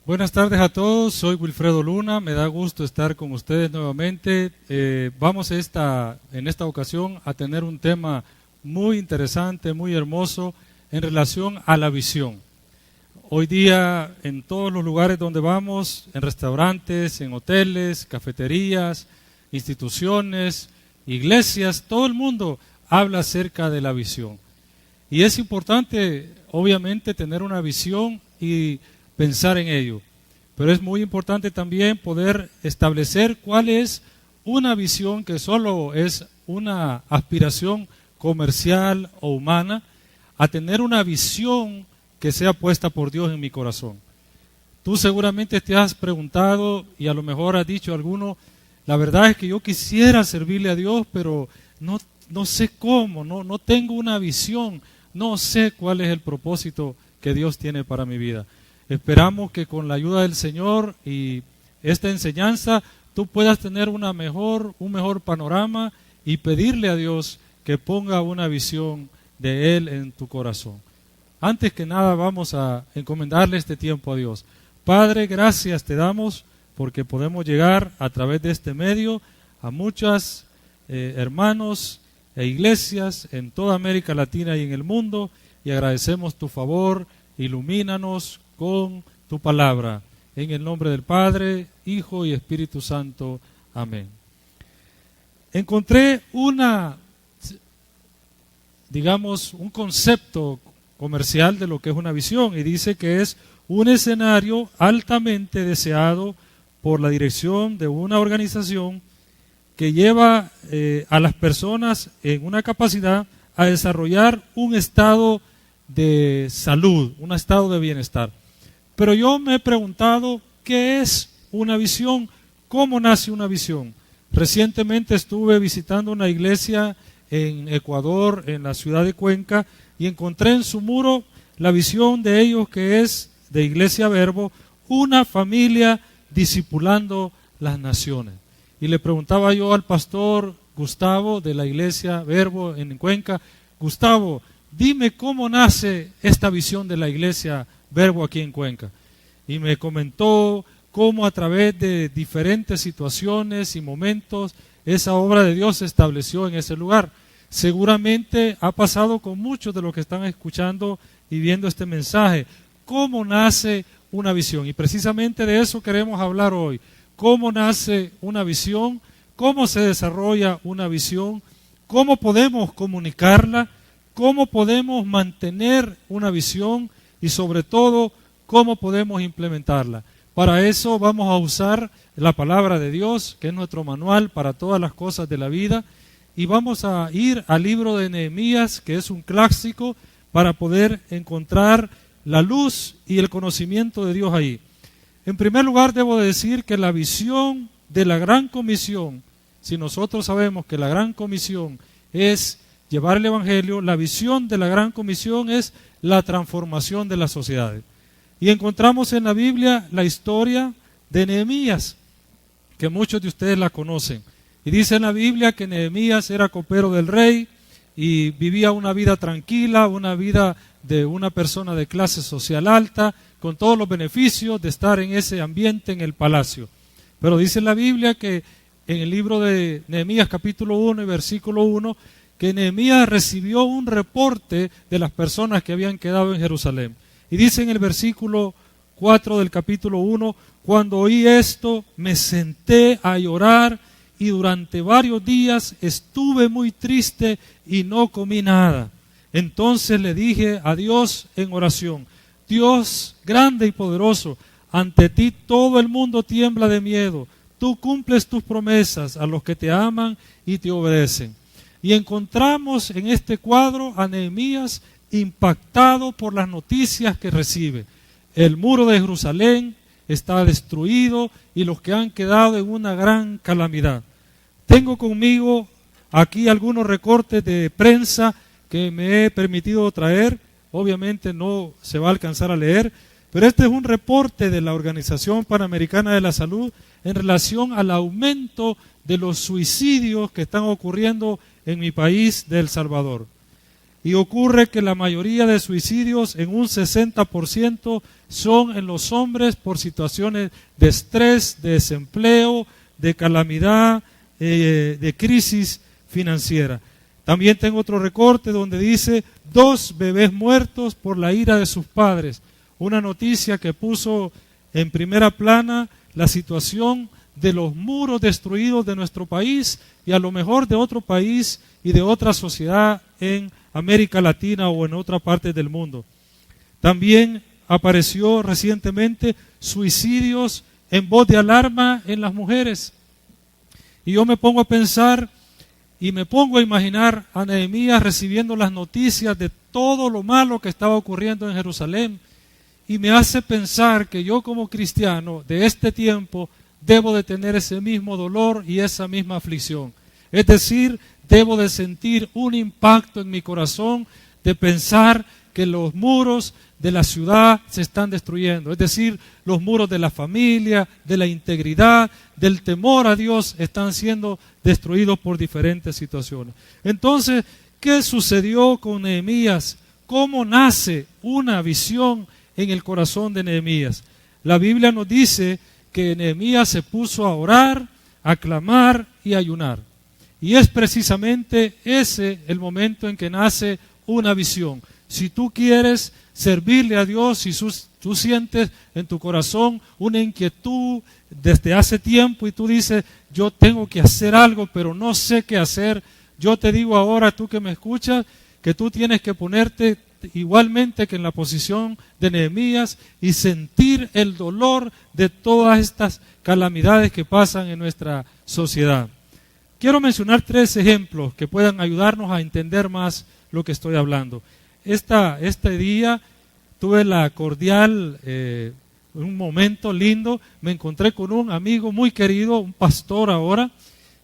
Buenas tardes a todos, soy Wilfredo Luna, me da gusto estar con ustedes nuevamente. Vamos en esta ocasión a tener un tema muy interesante, muy hermoso en relación a la visión. Hoy día en todos los lugares donde vamos, en restaurantes, en hoteles, cafeterías, instituciones, iglesias, todo el mundo habla acerca de la visión. Y es importante, obviamente, tener una visión y pensar en ello. Pero es muy importante también poder establecer cuál es una visión que solo es una aspiración comercial o humana, a tener una visión que sea puesta por Dios en mi corazón. Tú seguramente te has preguntado y a lo mejor has dicho alguno, la verdad es que yo quisiera servirle a Dios, pero no sé cómo, no tengo una visión, no sé cuál es el propósito que Dios tiene para mi vida. Esperamos que con la ayuda del Señor y esta enseñanza tú puedas tener un mejor panorama y pedirle a Dios que ponga una visión de Él en tu corazón. Antes que nada vamos a encomendarle este tiempo a Dios. Padre, gracias te damos porque podemos llegar a través de este medio a muchos hermanos e iglesias en toda América Latina y en el mundo, y agradecemos tu favor. Ilumínanos con tu palabra, en el nombre del Padre, Hijo y Espíritu Santo. Amén. Encontré un concepto comercial de lo que es una visión, y dice que es un escenario altamente deseado por la dirección de una organización que lleva a las personas en una capacidad a desarrollar un estado de salud, un estado de bienestar. Pero yo me he preguntado, ¿qué es una visión? ¿Cómo nace una visión? Recientemente estuve visitando una iglesia en Ecuador, en la ciudad de Cuenca, y encontré en su muro la visión de ellos, que es de Iglesia Verbo, una familia discipulando las naciones. Y le preguntaba yo al pastor Gustavo de la Iglesia Verbo en Cuenca, Gustavo, dime cómo nace esta visión de la Iglesia Verbo aquí en Cuenca. Y me comentó cómo a través de diferentes situaciones y momentos esa obra de Dios se estableció en ese lugar. Seguramente ha pasado con muchos de los que están escuchando y viendo este mensaje. ¿Cómo nace una visión? Y precisamente de eso queremos hablar hoy. ¿Cómo nace una visión? ¿Cómo se desarrolla una visión? ¿Cómo podemos comunicarla? ¿Cómo podemos mantener una visión? Y sobre todo, ¿cómo podemos implementarla? Para eso vamos a usar la palabra de Dios, que es nuestro manual para todas las cosas de la vida, y vamos a ir al libro de Nehemías, que es un clásico, para poder encontrar la luz y el conocimiento de Dios ahí. En primer lugar, debo decir que la visión de la Gran Comisión, si nosotros sabemos que la Gran Comisión es llevar el Evangelio, la visión de la Gran Comisión es la transformación de las sociedades. Y encontramos en la Biblia la historia de Nehemías, que muchos de ustedes la conocen. Y dice en la Biblia que Nehemías era copero del rey y vivía una vida tranquila, una vida de una persona de clase social alta, con todos los beneficios de estar en ese ambiente en el palacio. Pero dice en la Biblia que en el libro de Nehemías capítulo 1 y versículo 1, que Nehemías recibió un reporte de las personas que habían quedado en Jerusalén. Y dice en el versículo 4 del capítulo 1, cuando oí esto, me senté a llorar y durante varios días estuve muy triste y no comí nada. Entonces le dije a Dios en oración, Dios grande y poderoso, ante ti todo el mundo tiembla de miedo. Tú cumples tus promesas a los que te aman y te obedecen. Y encontramos en este cuadro a Nehemías impactado por las noticias que recibe. El muro de Jerusalén está destruido y los que han quedado en una gran calamidad. Tengo conmigo aquí algunos recortes de prensa que me he permitido traer. Obviamente no se va a alcanzar a leer, pero este es un reporte de la Organización Panamericana de la Salud en relación al aumento de los suicidios que están ocurriendo en mi país de El Salvador. y ocurre que la mayoría de suicidios, en un 60%, son en los hombres por situaciones de estrés, de desempleo, de calamidad, de crisis financiera. También tengo otro recorte donde dice 2 bebés muertos por la ira de sus padres. Una noticia que puso en primera plana la situación de los muros destruidos de nuestro país y a lo mejor de otro país y de otra sociedad en América Latina o en otra parte del mundo. También apareció recientemente suicidios en voz de alarma en las mujeres. Y yo me pongo a pensar y me pongo a imaginar a Nehemías recibiendo las noticias de todo lo malo que estaba ocurriendo en Jerusalén. Y me hace pensar que yo como cristiano de este tiempo debo de tener ese mismo dolor y esa misma aflicción. Es decir, debo de sentir un impacto en mi corazón de pensar que los muros de la ciudad se están destruyendo. Es decir, los muros de la familia, de la integridad, del temor a Dios están siendo destruidos por diferentes situaciones. Entonces, ¿qué sucedió con Nehemías? ¿Cómo nace una visión en el corazón de Nehemías? La Biblia nos dice que Nehemías se puso a orar, a clamar y a ayunar. Y es precisamente ese el momento en que nace una visión. Si tú quieres servirle a Dios, si tú sientes en tu corazón una inquietud desde hace tiempo y tú dices, yo tengo que hacer algo, pero no sé qué hacer, yo te digo ahora, tú que me escuchas, que tú tienes que ponerte igualmente que en la posición de Nehemías y sentir el dolor de todas estas calamidades que pasan en nuestra sociedad. Quiero mencionar 3 ejemplos que puedan ayudarnos a entender más lo que estoy hablando. Este día tuve la cordial, un momento lindo, me encontré con un amigo muy querido, un pastor ahora,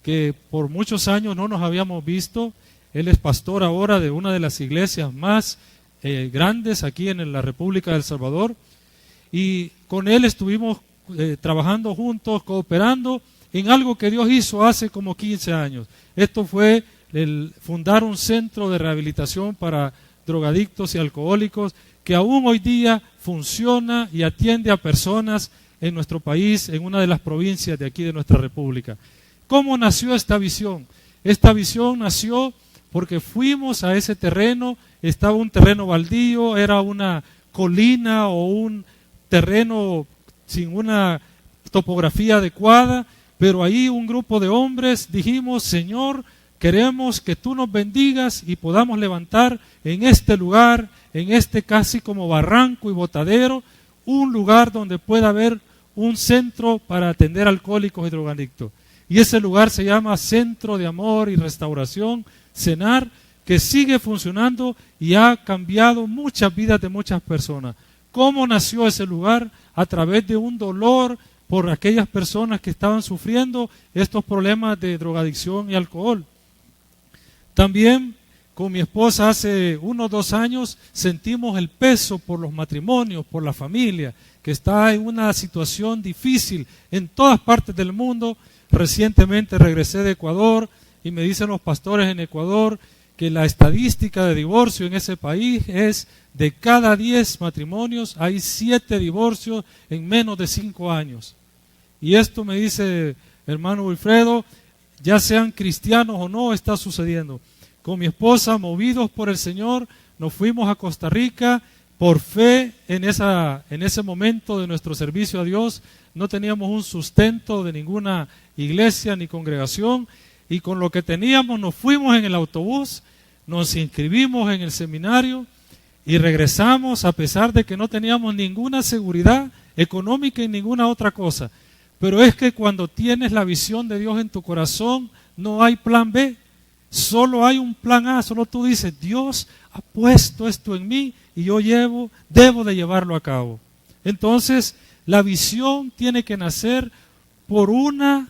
que por muchos años no nos habíamos visto. Él es pastor ahora de una de las iglesias más grandes aquí en la República de El Salvador, y con él estuvimos trabajando juntos, cooperando en algo que Dios hizo hace como 15 años. Esto fue el fundar un centro de rehabilitación para drogadictos y alcohólicos que aún hoy día funciona y atiende a personas en nuestro país, en una de las provincias de aquí de nuestra república. ¿Cómo nació esta visión? Esta visión nació porque fuimos a ese terreno, estaba un terreno baldío, era una colina o un terreno sin una topografía adecuada, pero ahí un grupo de hombres dijimos, Señor, queremos que tú nos bendigas y podamos levantar en este lugar, en este casi como barranco y botadero, un lugar donde pueda haber un centro para atender alcohólicos y drogadictos. Y ese lugar se llama Centro de Amor y Restauración, CENAR, que sigue funcionando y ha cambiado muchas vidas de muchas personas. ¿Cómo nació ese lugar? A través de un dolor por aquellas personas que estaban sufriendo estos problemas de drogadicción y alcohol. También con mi esposa hace 1 o 2 años sentimos el peso por los matrimonios, por la familia, que está en una situación difícil en todas partes del mundo. Recientemente regresé de Ecuador y me dicen los pastores en Ecuador que la estadística de divorcio en ese país es de cada 10 matrimonios hay 7 divorcios en menos de 5 años. Y esto me dice hermano Wilfredo, ya sean cristianos o no, está sucediendo. Con mi esposa, movidos por el Señor, nos fuimos a Costa Rica por fe en ese momento de nuestro servicio a Dios. No teníamos un sustento de ninguna iglesia ni congregación y con lo que teníamos nos fuimos en el autobús, nos inscribimos en el seminario y regresamos a pesar de que no teníamos ninguna seguridad económica y ninguna otra cosa. Pero es que cuando tienes la visión de Dios en tu corazón, no hay plan B, solo hay un plan A, solo tú dices, Dios ha puesto esto en mí y yo debo de llevarlo a cabo. Entonces, la visión tiene que nacer por un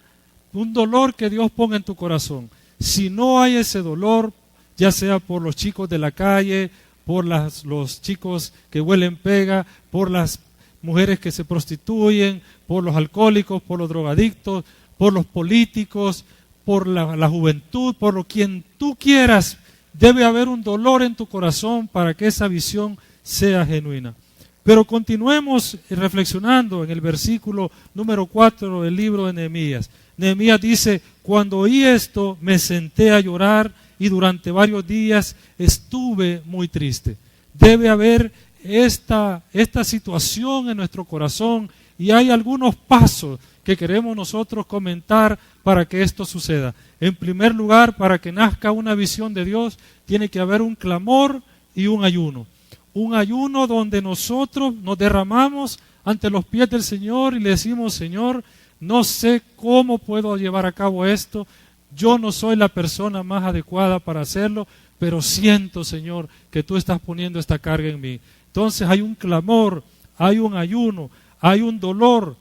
dolor que Dios ponga en tu corazón. Si no hay ese dolor, ya sea por los chicos de la calle, por los chicos que huelen pega, por las mujeres que se prostituyen, por los alcohólicos, por los drogadictos, por los políticos, por la juventud, por quien tú quieras Debe haber un dolor en tu corazón para que esa visión sea genuina. Pero continuemos reflexionando en el versículo número 4 del libro de Nehemías. Nehemías dice: cuando oí esto, me senté a llorar y durante varios días estuve muy triste. Debe haber esta situación en nuestro corazón, y hay algunos pasos que queremos nosotros comentar para que esto suceda. En primer lugar, para que nazca una visión de Dios, tiene que haber un clamor y un ayuno. Un ayuno donde nosotros nos derramamos ante los pies del Señor y le decimos: Señor, no sé cómo puedo llevar a cabo esto, yo no soy la persona más adecuada para hacerlo, pero siento, Señor, que tú estás poniendo esta carga en mí. Entonces hay un clamor, hay un ayuno, hay un dolor,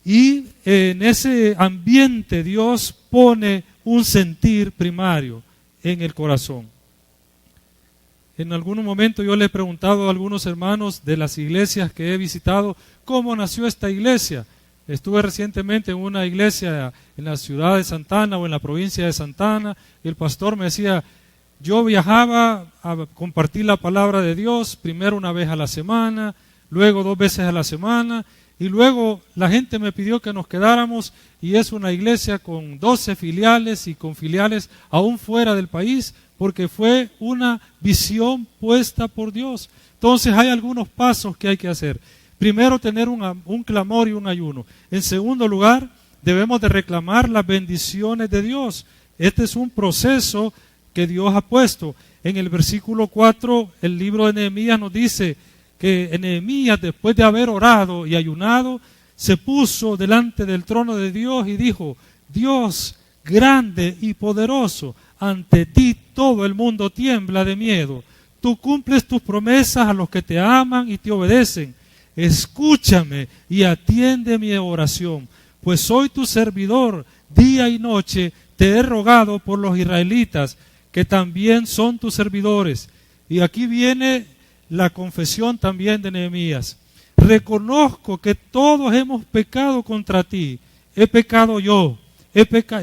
y en ese ambiente Dios pone un sentir primario en el corazón. En algún momento yo le he preguntado a algunos hermanos de las iglesias que he visitado cómo nació esta iglesia. Estuve recientemente en una iglesia en la ciudad de Santa Ana o en la provincia de Santa Ana, y el pastor me decía: yo viajaba a compartir la palabra de Dios, primero una vez a la semana, luego 2 veces a la semana, y luego la gente me pidió que nos quedáramos, y es una iglesia con 12 filiales y con filiales aún fuera del país, porque fue una visión puesta por Dios. Entonces hay algunos pasos que hay que hacer. Primero, tener un clamor y un ayuno. En segundo lugar, debemos de reclamar las bendiciones de Dios. Este es un proceso que Dios ha puesto. En el versículo 4, el libro de Nehemías nos dice que Nehemías, después de haber orado y ayunado, se puso delante del trono de Dios y dijo: Dios grande y poderoso, ante ti todo el mundo tiembla de miedo. Tú cumples tus promesas a los que te aman y te obedecen. Escúchame y atiende mi oración, pues soy tu servidor, día y noche te he rogado por los israelitas, que también son tus servidores. Y aquí viene la confesión también de Nehemías. Reconozco que todos hemos pecado contra ti. He pecado yo,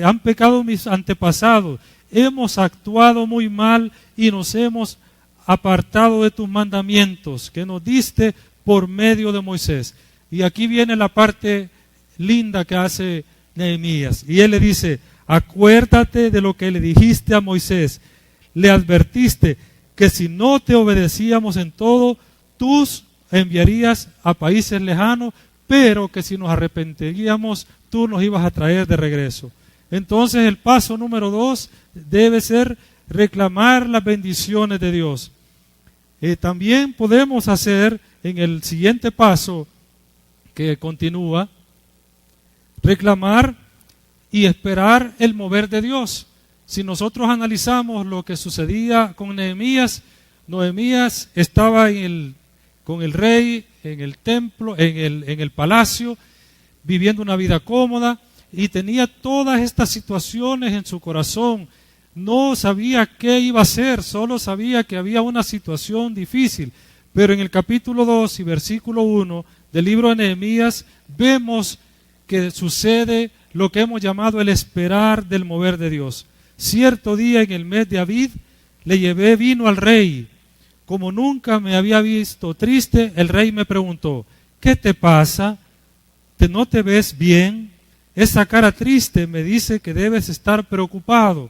han pecado mis antepasados, hemos actuado muy mal y nos hemos apartado de tus mandamientos que nos diste por medio de Moisés. Y aquí viene la parte linda que hace Nehemías. Y él le dice: acuérdate de lo que le dijiste a Moisés. Le advertiste que si no te obedecíamos en todo, tú enviarías a países lejanos, pero que si nos arrepentiríamos, tú nos ibas a traer de regreso. Entonces el paso número 2 debe ser reclamar las bendiciones de Dios. También podemos hacer en el siguiente paso que continúa, reclamar y esperar el mover de Dios. Si nosotros analizamos lo que sucedía con Nehemías, Nehemías estaba con el rey en el templo, en el palacio, viviendo una vida cómoda, y tenía todas estas situaciones en su corazón. No sabía qué iba a hacer, solo sabía que había una situación difícil. Pero en el capítulo 2 y versículo 1 del libro de Nehemías vemos que sucede lo que hemos llamado el esperar del mover de Dios. Cierto día en el mes de Abib le llevé vino al rey. Como nunca me había visto triste, el rey me preguntó: ¿qué te pasa? ¿No te ves bien? Esa cara triste me dice que debes estar preocupado.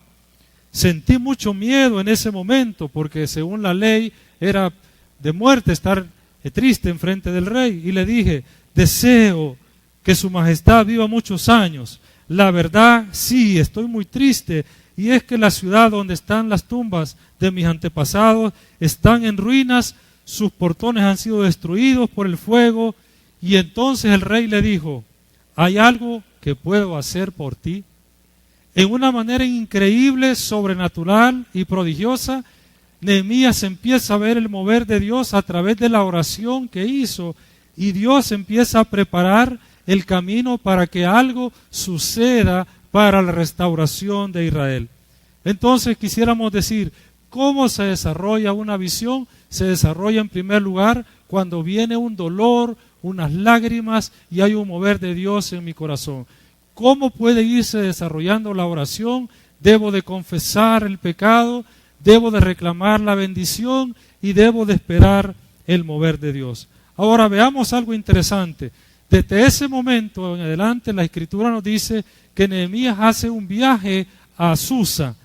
Sentí mucho miedo en ese momento, porque según la ley era de muerte estar triste en frente del rey. Y le dije: deseo que su majestad viva muchos años. La verdad, sí, estoy muy triste, y es que la ciudad donde están las tumbas de mis antepasados están en ruinas, sus portones han sido destruidos por el fuego. Y entonces el rey le dijo: ¿hay algo que puedo hacer por ti? En una manera increíble, sobrenatural y prodigiosa, Nehemías empieza a ver el mover de Dios a través de la oración que hizo, y Dios empieza a preparar el camino para que algo suceda para la restauración de Israel. Entonces quisiéramos decir, ¿cómo se desarrolla una visión? Se desarrolla en primer lugar cuando viene un dolor, unas lágrimas y hay un mover de Dios en mi corazón. ¿Cómo puede irse desarrollando la oración? Debo de confesar el pecado, debo de reclamar la bendición y debo de esperar el mover de Dios. Ahora veamos algo interesante. Desde ese momento en adelante la Escritura nos dice que Nehemías hace un viaje a Susa.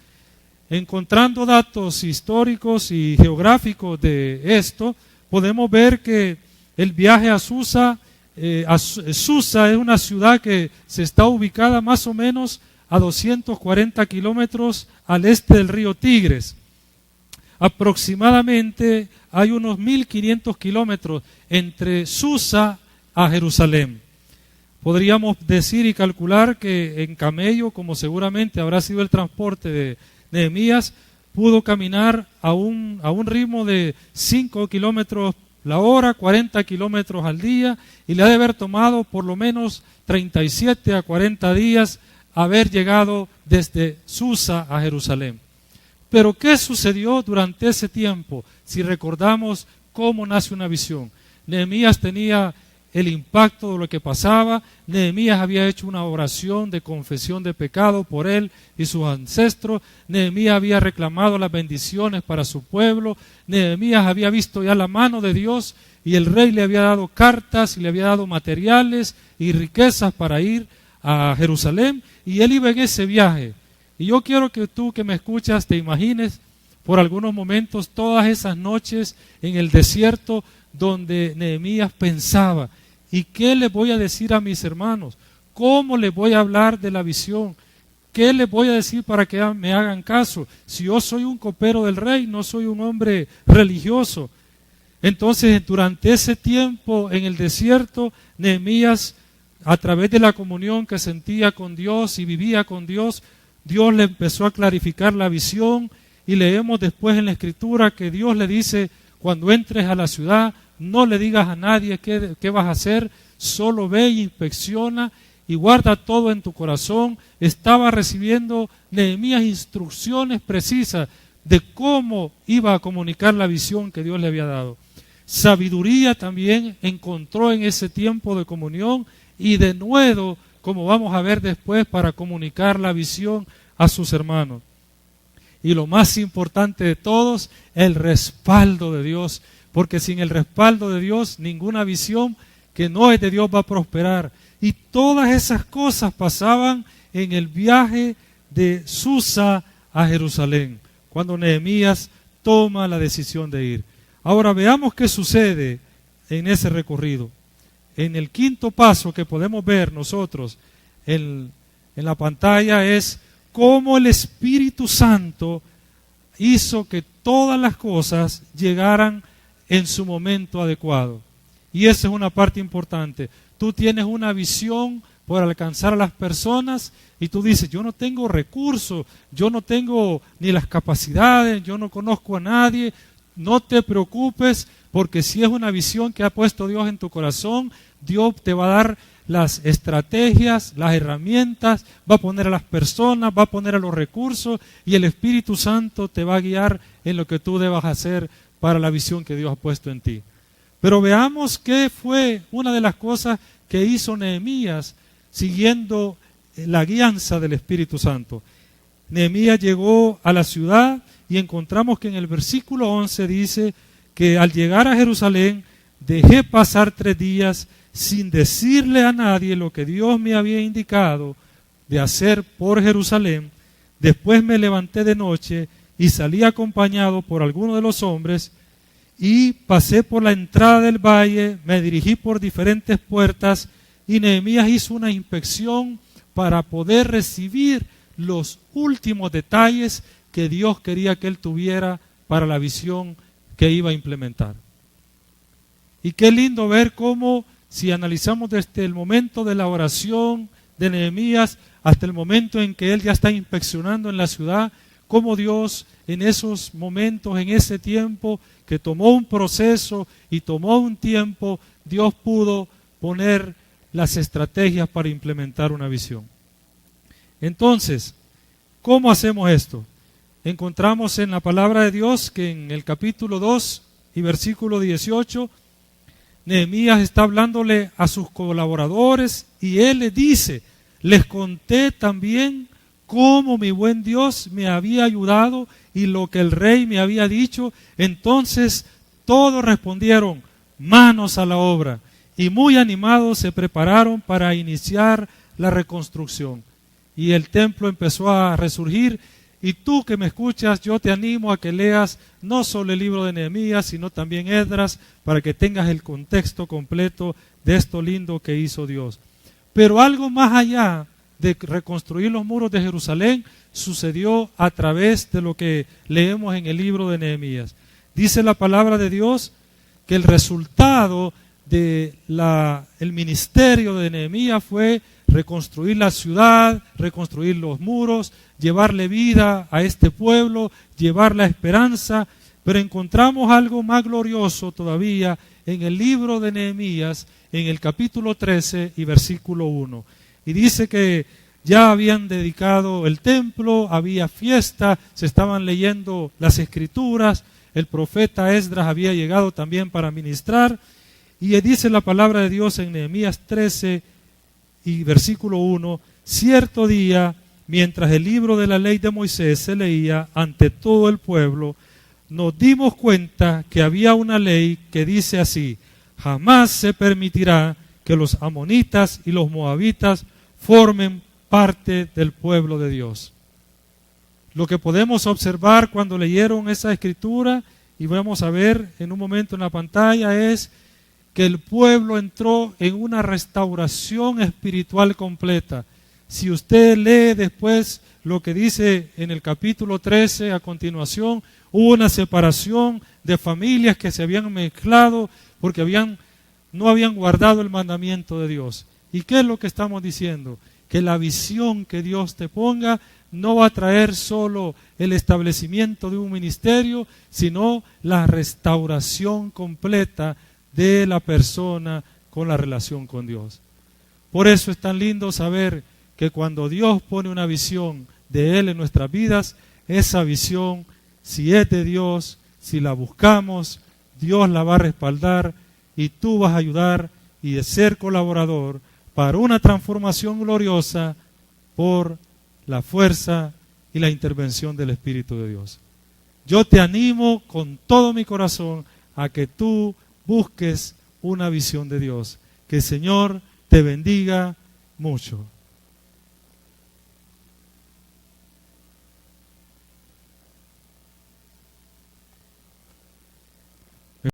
Encontrando datos históricos y geográficos de esto, podemos ver que el viaje a Susa, Susa es una ciudad que se está ubicada más o menos a 240 kilómetros al este del río Tigres. Aproximadamente hay unos 1500 kilómetros entre Susa a Jerusalén. Podríamos decir y calcular que en camello, como seguramente habrá sido el transporte de Nehemías, pudo caminar a un ritmo de 5 kilómetros la hora, 40 kilómetros al día, y le ha de haber tomado por lo menos 37 a 40 días haber llegado desde Susa a Jerusalén. Pero ¿qué sucedió durante ese tiempo? Si recordamos cómo nace una visión. Nehemías tenía el impacto de lo que pasaba. Nehemías había hecho una oración de confesión de pecado por él y sus ancestros. Nehemías había reclamado las bendiciones para su pueblo. Nehemías había visto ya la mano de Dios y el rey le había dado cartas y le había dado materiales y riquezas para ir a Jerusalén, y él iba en ese viaje. Y yo quiero que tú que me escuchas te imagines por algunos momentos todas esas noches en el desierto donde Nehemías pensaba: ¿y qué le voy a decir a mis hermanos? ¿Cómo les voy a hablar de la visión? ¿Qué les voy a decir para que me hagan caso? Si yo soy un copero del rey, no soy un hombre religioso. Entonces, durante ese tiempo en el desierto, Nehemías, a través de la comunión que sentía con Dios y vivía con Dios, Dios le empezó a clarificar la visión, y leemos después en la Escritura que Dios le dice: cuando entres a la ciudad, no le digas a nadie qué vas a hacer, solo ve e inspecciona y guarda todo en tu corazón. Estaba recibiendo Nehemías instrucciones precisas de cómo iba a comunicar la visión que Dios le había dado. Sabiduría también encontró en ese tiempo de comunión, y de nuevo, como vamos a ver después, para comunicar la visión a sus hermanos. Y lo más importante de todos, el respaldo de Dios, porque sin el respaldo de Dios, ninguna visión que no es de Dios va a prosperar. Y todas esas cosas pasaban en el viaje de Susa a Jerusalén, cuando Nehemías toma la decisión de ir. Ahora veamos qué sucede en ese recorrido. En el quinto paso que podemos ver nosotros en la pantalla es cómo el Espíritu Santo hizo que todas las cosas llegaran en su momento adecuado. Y esa es una parte importante. Tú tienes una visión por alcanzar a las personas y tú dices: yo no tengo recursos, yo no tengo ni las capacidades, yo no conozco a nadie. No te preocupes, porque si es una visión que ha puesto Dios en tu corazón, Dios te va a dar las estrategias, las herramientas, va a poner a las personas, va a poner a los recursos, y el Espíritu Santo te va a guiar en lo que tú debas hacer para la visión que Dios ha puesto en ti. Pero veamos qué fue una de las cosas que hizo Nehemías siguiendo la guianza del Espíritu Santo. Nehemías llegó a la ciudad y encontramos que en el versículo 11 dice que al llegar a Jerusalén dejé pasar 3 días sin decirle a nadie lo que Dios me había indicado de hacer por Jerusalén. Después me levanté de noche y salí acompañado por algunos de los hombres, y pasé por la entrada del valle, me dirigí por diferentes puertas, y Nehemías hizo una inspección para poder recibir los últimos detalles que Dios quería que él tuviera para la visión que iba a implementar. Y qué lindo ver cómo, si analizamos desde el momento de la oración de Nehemías hasta el momento en que él ya está inspeccionando en la ciudad, cómo Dios en esos momentos, en ese tiempo que tomó un proceso y tomó un tiempo, Dios pudo poner las estrategias para implementar una visión. Entonces, ¿cómo hacemos esto? Encontramos en la palabra de Dios que en el capítulo 2 y versículo 18, Nehemías está hablándole a sus colaboradores y él les dice: les conté también cómo mi buen Dios me había ayudado y lo que el rey me había dicho. Entonces todos respondieron, manos a la obra, y muy animados se prepararon para iniciar la reconstrucción. Y el templo empezó a resurgir. Y tú que me escuchas, yo te animo a que leas no solo el libro de Nehemías, sino también Esdras, para que tengas el contexto completo de esto lindo que hizo Dios. Pero algo más allá de reconstruir los muros de Jerusalén sucedió a través de lo que leemos en el libro de Nehemías. Dice la palabra de Dios que el resultado del ministerio de Nehemías fue reconstruir la ciudad, reconstruir los muros, llevarle vida a este pueblo, llevar la esperanza. Pero encontramos algo más glorioso todavía en el libro de Nehemías, en el capítulo 13 y versículo 1. Y dice que ya habían dedicado el templo, había fiesta, se estaban leyendo las escrituras, el profeta Esdras había llegado también para ministrar. Y dice la palabra de Dios en Nehemías 13 y versículo 1, cierto día, mientras el libro de la ley de Moisés se leía ante todo el pueblo, nos dimos cuenta que había una ley que dice así: jamás se permitirá que los amonitas y los moabitas formen parte del pueblo de Dios. Lo que podemos observar cuando leyeron esa escritura, y vamos a ver en un momento en la pantalla, es que el pueblo entró en una restauración espiritual completa. Si usted lee después lo que dice en el capítulo 13 a continuación, hubo una separación de familias que se habían mezclado porque no habían guardado el mandamiento de Dios. ¿Y qué es lo que estamos diciendo? Que la visión que Dios te ponga no va a traer solo el establecimiento de un ministerio, sino la restauración completa de la persona con la relación con Dios. Por eso es tan lindo saber que cuando Dios pone una visión de Él en nuestras vidas, esa visión, si es de Dios, si la buscamos, Dios la va a respaldar y tú vas a ayudar y a ser colaborador para una transformación gloriosa por la fuerza y la intervención del Espíritu de Dios. Yo te animo con todo mi corazón a que tú busques una visión de Dios. Que el Señor te bendiga mucho.